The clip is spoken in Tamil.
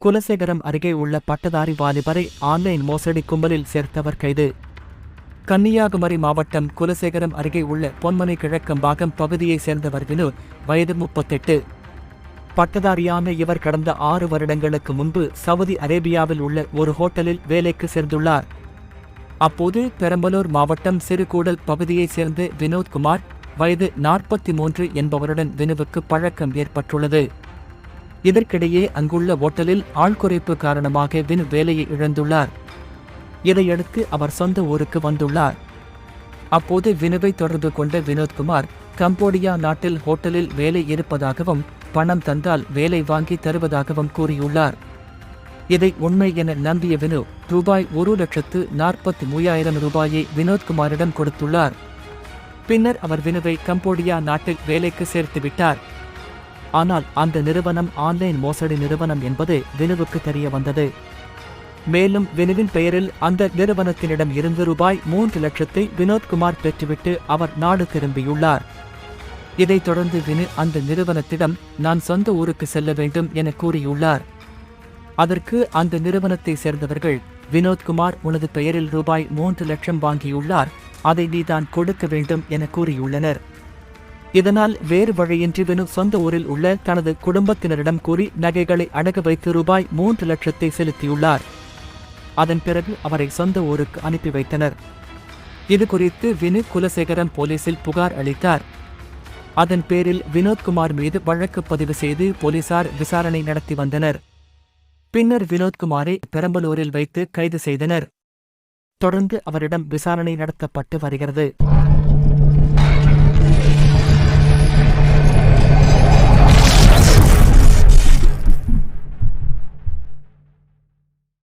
குலசேகரம் அருகே உள்ள பட்டதாரி வாலிபரை ஆன்லைன் மோசடி கும்பலில் சேர்த்தவர் கைது. கன்னியாகுமரி மாவட்டம் குலசேகரம் அருகே உள்ள பொன்மனை கிழக்கம்பாக்கம் பகுதியைச் சேர்ந்தவர் வினோத், வயது 38. பட்டதாரியான இவர் கடந்த 6 வருடங்களுக்கு முன்பு சவுதி அரேபியாவில் உள்ள ஒரு ஹோட்டலில் வேலைக்கு சேர்ந்துள்ளார். அப்போது பெரம்பலூர் மாவட்டம் சிறுகூடல் பகுதியைச் சேர்ந்த வினோத்குமார், வயது 43 என்பவருடன் வினுவுக்கு பழக்கம் ஏற்பட்டுள்ளது. இதற்கிடையே அங்குள்ள ஓட்டலில் ஆள்குறைப்பு காரணமாக வினு வேலையை இழந்துள்ளார். இதையடுத்து அவர் சொந்த ஊருக்கு வந்துள்ளார். அப்போது வினுவை தொடர்பு கொண்ட வினோத்குமார், கம்போடியா நாட்டில் ஹோட்டலில் வேலை இருப்பதாகவும் பணம் தந்தால் வேலை வாங்கி தருவதாகவும் கூறியுள்ளார். இதை உண்மை என நம்பிய வினு ரூபாய் 1,43,000 வினோத்குமாரிடம் கொடுத்துள்ளார். பின்னர் அவர் வினுவை கம்போடியா நாட்டில் வேலைக்கு சேர்த்துவிட்டார். ஆனால் அந்த நிறுவனம் ஆன்லைன் மோசடி நிறுவனம் என்பது வினுவுக்கு தெரிய வந்தது. மேலும் வினுவின் பெயரில் அந்த நிறுவனத்தினிடம் இருந்து ரூபாய் 3 லட்சத்தை வினோத்குமார் பெற்றுவிட்டு அவர் நாடு திரும்பியுள்ளார். இதைத் தொடர்ந்து வினு அந்த நிறுவனத்திடம் நான் சொந்த ஊருக்கு செல்ல வேண்டும் என கூறியுள்ளார். அதற்கு அந்த நிறுவனத்தை சேர்ந்தவர்கள், வினோத்குமார் உனது பெயரில் ரூபாய் 3 லட்சம் வாங்கியுள்ளார், அதை நீதான் கொடுக்க வேண்டும் என கூறியுள்ளனர். இதனால் வேறு வழியின்றி வினு சொந்த ஊரில் உள்ள தனது குடும்பத்தினரிடம் கூறி நகைகளை அடகு வைத்து ரூபாய் 3 லட்சத்தை செலுத்தியுள்ளார். அதன் பிறகு அவரை சொந்த ஊருக்கு அனுப்பி வைத்தனர். இதுகுறித்து வினு குலசேகரம் போலீசில் புகார் அளித்தார். அதன் பேரில் வினோத்குமார் மீது வழக்கு பதிவு செய்து போலீசார் விசாரணை நடத்தி வந்தனர். பின்னர் வினோத்குமாரை பெரம்பலூரில் வைத்து கைது செய்தனர். தொடர்ந்து அவரிடம் விசாரணை நடத்தப்பட்டு வருகிறது.